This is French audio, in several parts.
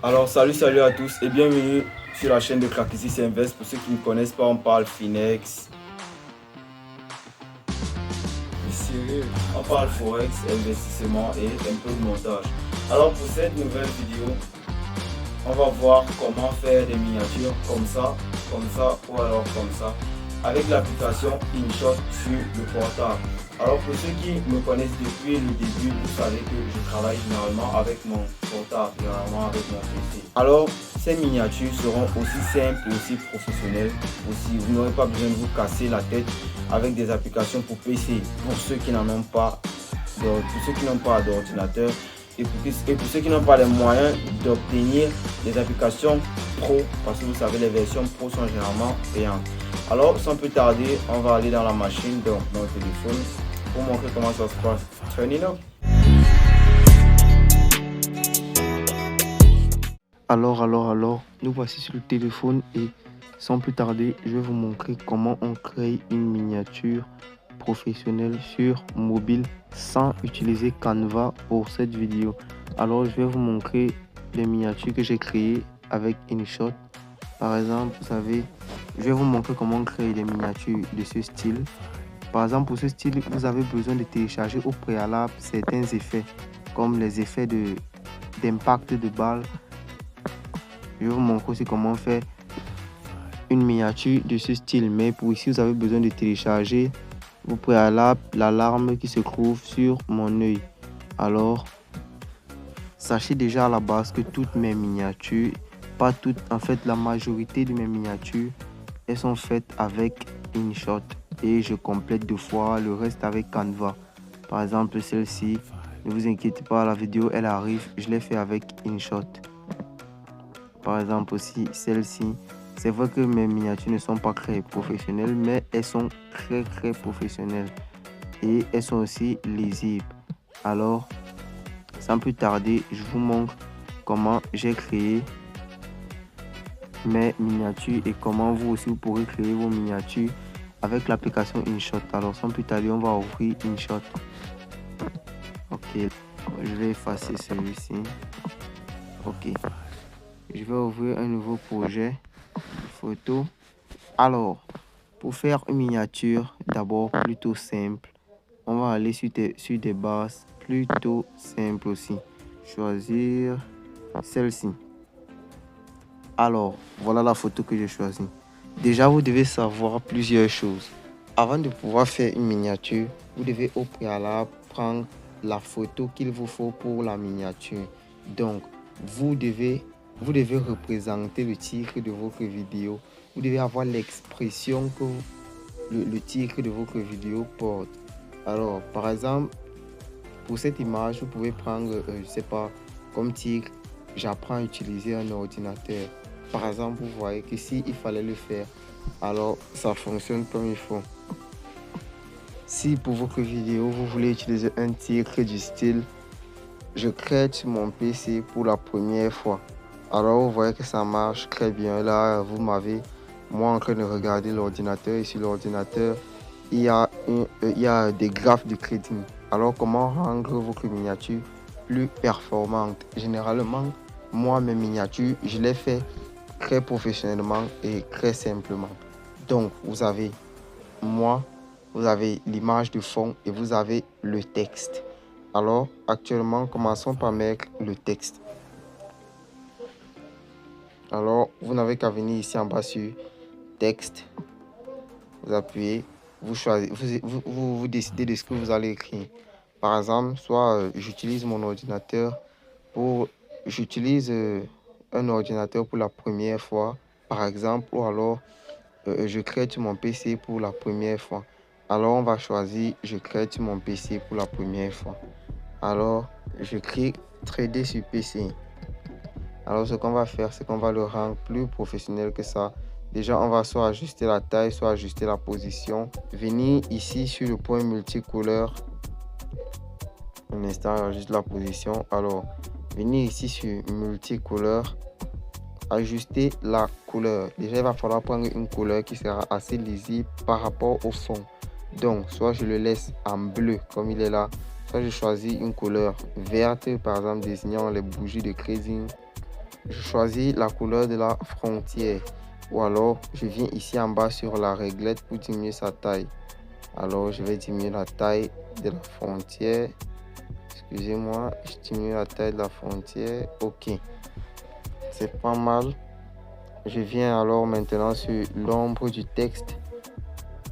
Alors salut à tous et bienvenue sur la chaîne de Crackisys Invest. Pour ceux qui ne connaissent pas, on parle Finex, sérieux, on parle Forex, investissement et un peu de montage. Alors pour cette nouvelle vidéo, on va voir comment faire des miniatures comme ça ou alors comme ça avec l'application InShot sur le portable. Alors pour ceux qui me connaissent depuis le début, vous savez que je travaille généralement avec mon portable, généralement avec mon PC. Alors ces miniatures seront aussi simples, aussi professionnelles aussi. Vous n'aurez pas besoin de vous casser la tête avec des applications pour PC. Pour ceux qui n'en ont pas, pour ceux qui n'ont pas d'ordinateur, et pour ceux qui n'ont pas les moyens d'obtenir des applications pro, parce que vous savez les versions pro sont généralement payantes. Alors sans plus tarder, on va aller dans la machine, donc mon téléphone, pour montrer comment ça se passe. Turn it up. Alors, nous voici sur le téléphone et sans plus tarder, je vais vous montrer comment on crée une miniature professionnelle sur mobile sans utiliser Canva pour cette vidéo. Alors, je vais vous montrer les miniatures que j'ai créées avec InShot. Par exemple, je vais vous montrer comment créer des miniatures de ce style. Par exemple, pour ce style, vous avez besoin de télécharger au préalable certains effets, comme les effets d'impact de balles. Je vais vous montrer aussi comment faire une miniature de ce style. Mais pour ici, vous avez besoin de télécharger au préalable l'alarme qui se trouve sur mon œil. Alors, sachez déjà à la base que toutes mes miniatures, pas toutes, en fait la majorité de mes miniatures, elles sont faites avec InShot. Et je complète 2 fois le reste avec Canva. Par exemple, celle-ci, ne vous inquiétez pas, la vidéo elle arrive, je l'ai fait avec InShot. Par exemple aussi celle-ci, c'est vrai que mes miniatures ne sont pas très professionnelles, mais elles sont très professionnelles et elles sont aussi lisibles. Alors sans plus tarder, je vous montre comment j'ai créé mes miniatures et comment vous aussi vous pourrez créer vos miniatures avec l'application InShot. Alors sans plus tarder, on va ouvrir InShot. Ok, je vais effacer celui-ci. Ok, je vais ouvrir un nouveau projet photo. Alors, pour faire une miniature, d'abord plutôt simple, on va aller sur des bases plutôt simples aussi. Choisir celle-ci. Alors, voilà la photo que j'ai choisie. Déjà, vous devez savoir plusieurs choses. Avant de pouvoir faire une miniature, vous devez au préalable prendre la photo qu'il vous faut pour la miniature. Donc, vous devez représenter le titre de votre vidéo. Vous devez avoir l'expression que le titre de votre vidéo porte. Alors, par exemple, pour cette image, vous pouvez prendre, je ne sais pas, comme titre, j'apprends à utiliser un ordinateur. Par exemple, vous voyez que si il fallait le faire, alors ça fonctionne comme il faut. Si pour votre vidéo, vous voulez utiliser un titre du style, je crée sur mon PC pour la première fois. Alors, vous voyez que ça marche très bien. Là, vous m'avez, moi, en train de regarder l'ordinateur. Et sur l'ordinateur, il y a des graphes de crédit. Alors, comment rendre votre miniature plus performante? Généralement, moi, mes miniatures, je les fais très professionnellement et très simplement. Donc, vous avez l'image de fond et vous avez le texte. Alors, actuellement, commençons par mettre le texte. Alors, vous n'avez qu'à venir ici en bas sur texte. Vous appuyez, vous choisissez, vous décidez de ce que vous allez écrire. Par exemple, soit j'utilise mon ordinateur j'utilise un ordinateur pour la première fois, par exemple, ou alors je crée sur mon PC pour la première fois. Alors, on va choisir je crée sur mon PC pour la première fois. Alors, je clique trader sur PC. Alors, ce qu'on va faire, c'est qu'on va le rendre plus professionnel que ça. Déjà, on va soit ajuster la taille, soit ajuster la position. Venir ici sur le point multicouleur. Un instant, j'ajuste la position. Alors, venir ici sur multicouleur. Ajuster la couleur. Déjà, il va falloir prendre une couleur qui sera assez lisible par rapport au fond. Donc, soit je le laisse en bleu comme il est là, soit je choisis une couleur verte, par exemple désignant les bougies de crédit. je choisis la couleur de la frontière. Ou alors, je viens ici en bas sur la réglette pour diminuer sa taille. Alors, je vais diminuer la taille de la frontière. Excusez-moi, je diminue la taille de la frontière. Ok, c'est pas mal. Je viens alors maintenant sur l'ombre du texte.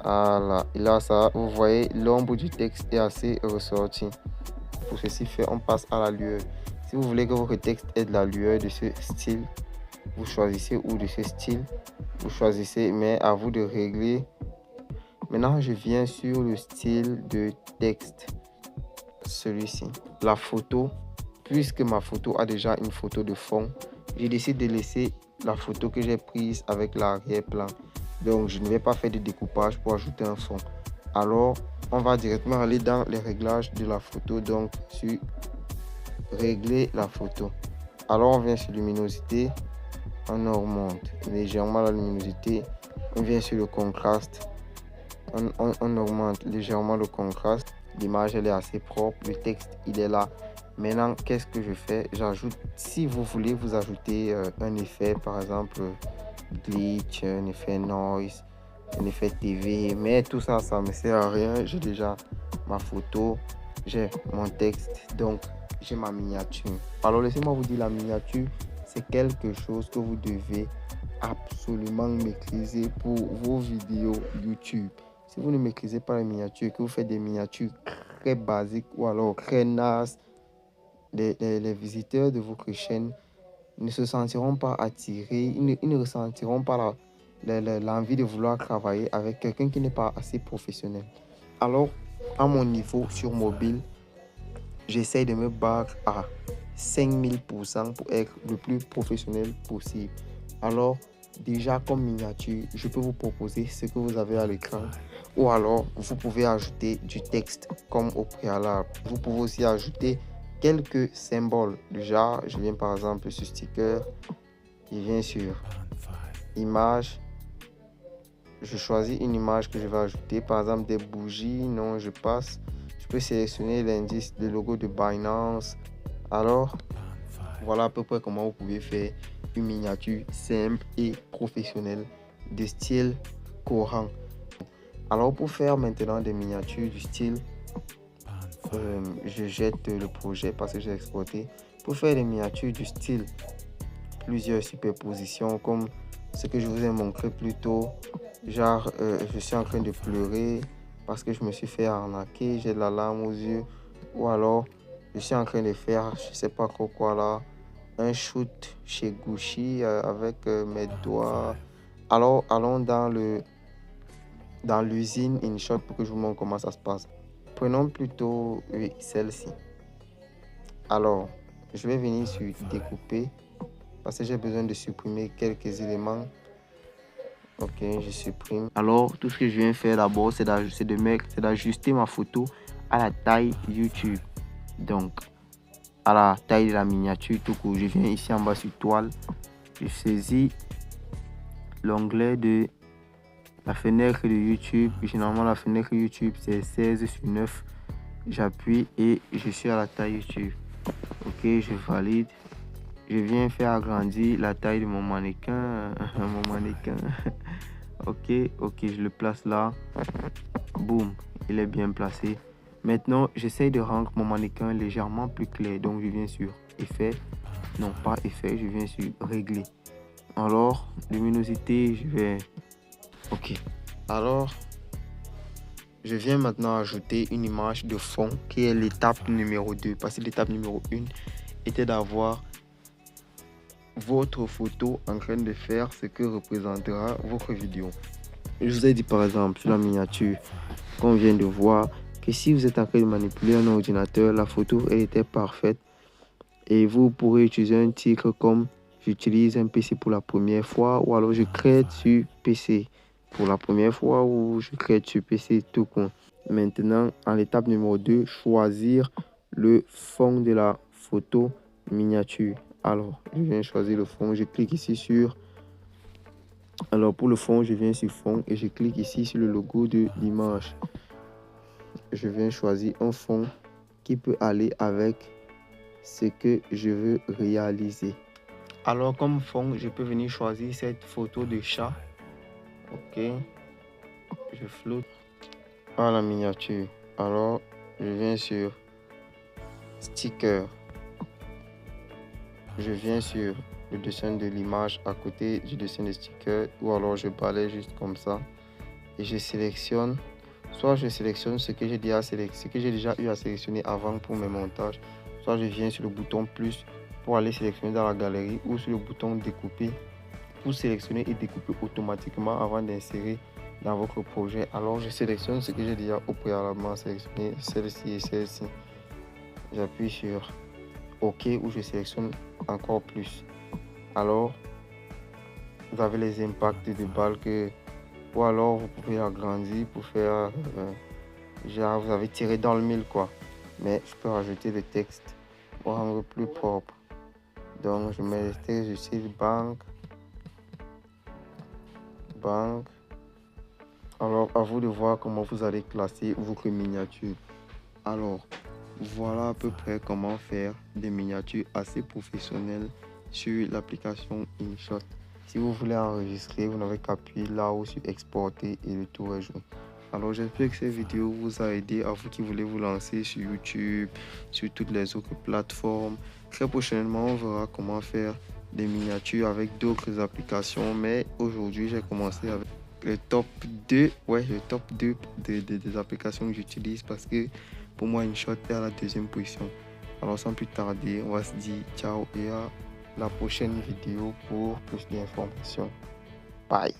Voilà, et là, ça, vous voyez, l'ombre du texte est assez ressortie. Pour ceci fait, on passe à la lueur. Si vous voulez que votre texte ait de la lueur de ce style, vous choisissez ou de ce style, vous choisissez, mais à vous de régler. Maintenant, je viens sur le style de texte, celui-ci. La photo, puisque ma photo a déjà une photo de fond, j'ai décidé de laisser la photo que j'ai prise avec l'arrière-plan. Donc, je ne vais pas faire de découpage pour ajouter un fond. Alors, on va directement aller dans les réglages de la photo. Donc, sur régler la photo. Alors, on vient sur luminosité. On augmente légèrement la luminosité. On vient sur le contraste. On augmente légèrement le contraste. L'image, elle est assez propre. Le texte, il est là. Maintenant, qu'est-ce que je fais? J'ajoute, si vous voulez, vous ajoutez un effet, par exemple, glitch, un effet noise, un effet TV. Mais tout ça, ça ne me sert à rien. J'ai déjà ma photo, j'ai mon texte, donc j'ai ma miniature. Alors, laissez-moi vous dire, la miniature, c'est quelque chose que vous devez absolument maîtriser pour vos vidéos YouTube. Si vous ne maîtrisez pas la miniature, que vous faites des miniatures très basiques ou alors très nasses, les visiteurs de votre chaîne ne se sentiront pas attirés, ils ne ressentiront pas l'envie de vouloir travailler avec quelqu'un qui n'est pas assez professionnel. Alors, à mon niveau sur mobile, j'essaie de me battre à 5000% pour être le plus professionnel possible. Alors, déjà comme miniature, je peux vous proposer ce que vous avez à l'écran. Ou alors, vous pouvez ajouter du texte comme au préalable. Vous pouvez aussi ajouter quelques symboles. Déjà, je viens par exemple sur sticker. Je viens sur image. Je choisis une image que je vais ajouter. Par exemple, des bougies. Non, je passe. Je peux sélectionner l'indice, le logo de Binance. Alors, voilà à peu près comment vous pouvez faire une miniature simple et professionnelle de style courant. Alors, pour faire maintenant des miniatures du style, je jette le projet parce que j'ai exporté. Pour faire des miniatures du style, plusieurs superpositions comme ce que je vous ai montré plus tôt. Genre, je suis en train de pleurer parce que je me suis fait arnaquer, j'ai de la larme aux yeux. Ou alors, je suis en train de faire, je sais pas trop quoi là, un shoot chez Gucci avec mes doigts. Alors, allons dans l'usine InShot pour que je vous montre comment ça se passe. Prenons plutôt celle-ci. Alors, je vais venir sur découper parce que j'ai besoin de supprimer quelques éléments. Ok, je supprime. Alors, tout ce que je viens faire d'abord, c'est d'ajuster ma photo à la taille YouTube. Donc, à la taille de la miniature tout court. Je viens ici en bas sur toile. Je saisis l'onglet de la fenêtre de YouTube. Généralement, la fenêtre YouTube, c'est 16:9. J'appuie et je suis à la taille YouTube. Ok, je valide. Je viens faire agrandir la taille de mon mannequin. Ok, je le place là. Boum, il est bien placé. Maintenant, j'essaie de rendre mon mannequin légèrement plus clair. Donc, je viens sur effet. Non, pas effet, je viens sur régler. Alors, luminosité, je vais... Ok. Alors, je viens maintenant ajouter une image de fond qui est l'étape numéro 2. Parce que l'étape numéro 1 était d'avoir votre photo en train de faire ce que représentera votre vidéo. Je vous ai dit par exemple sur la miniature qu'on vient de voir que si vous êtes en train de manipuler un ordinateur, la photo elle était parfaite et vous pourrez utiliser un titre comme j'utilise un PC pour la première fois ou alors je crée sur PC pour la première fois ou je crée sur PC tout court. Maintenant, en l'étape numéro 2, choisir le fond de la photo miniature. Alors, je viens choisir le fond. Je clique ici sur... Alors, pour le fond, je viens sur fond et je clique ici sur le logo de l'image. Je viens choisir un fond qui peut aller avec ce que je veux réaliser. Alors comme fond, je peux venir choisir cette photo de chat. Ok, je floute à la miniature. Alors je viens sur sticker. Je viens sur le dessin de l'image à côté du dessin de sticker, ou alors je balaye juste comme ça et je sélectionne. Soit je sélectionne ce que j'ai déjà eu à sélectionner avant pour mes montages, soit je viens sur le bouton plus pour aller sélectionner dans la galerie, ou sur le bouton découper pour sélectionner et découper automatiquement avant d'insérer dans votre projet. Alors je sélectionne ce que j'ai déjà au préalablement sélectionné, celle-ci et celle-ci. J'appuie sur OK ou je sélectionne encore plus. Alors vous avez les impacts de balles ou alors vous pouvez agrandir pour faire genre vous avez tiré dans le mille quoi. Mais je peux rajouter le texte pour rendre plus propre. Donc je mets le texte du style banque. Alors à vous de voir comment vous allez classer votre miniature. Alors voilà à peu près comment faire des miniatures assez professionnelles sur l'application InShot. Si vous voulez enregistrer, vous n'avez qu'à appuyer là-haut sur exporter et le tour est joué. Alors j'espère que cette vidéo vous a aidé, à vous qui voulez vous lancer sur YouTube, sur toutes les autres plateformes. Très prochainement, on verra comment faire des miniatures avec d'autres applications. Mais aujourd'hui, j'ai commencé avec le top 2. Ouais, le top 2 des applications que j'utilise parce que pour moi, InShot est à la deuxième position. Alors sans plus tarder, on va se dire ciao et à la prochaine vidéo pour plus d'informations. Bye.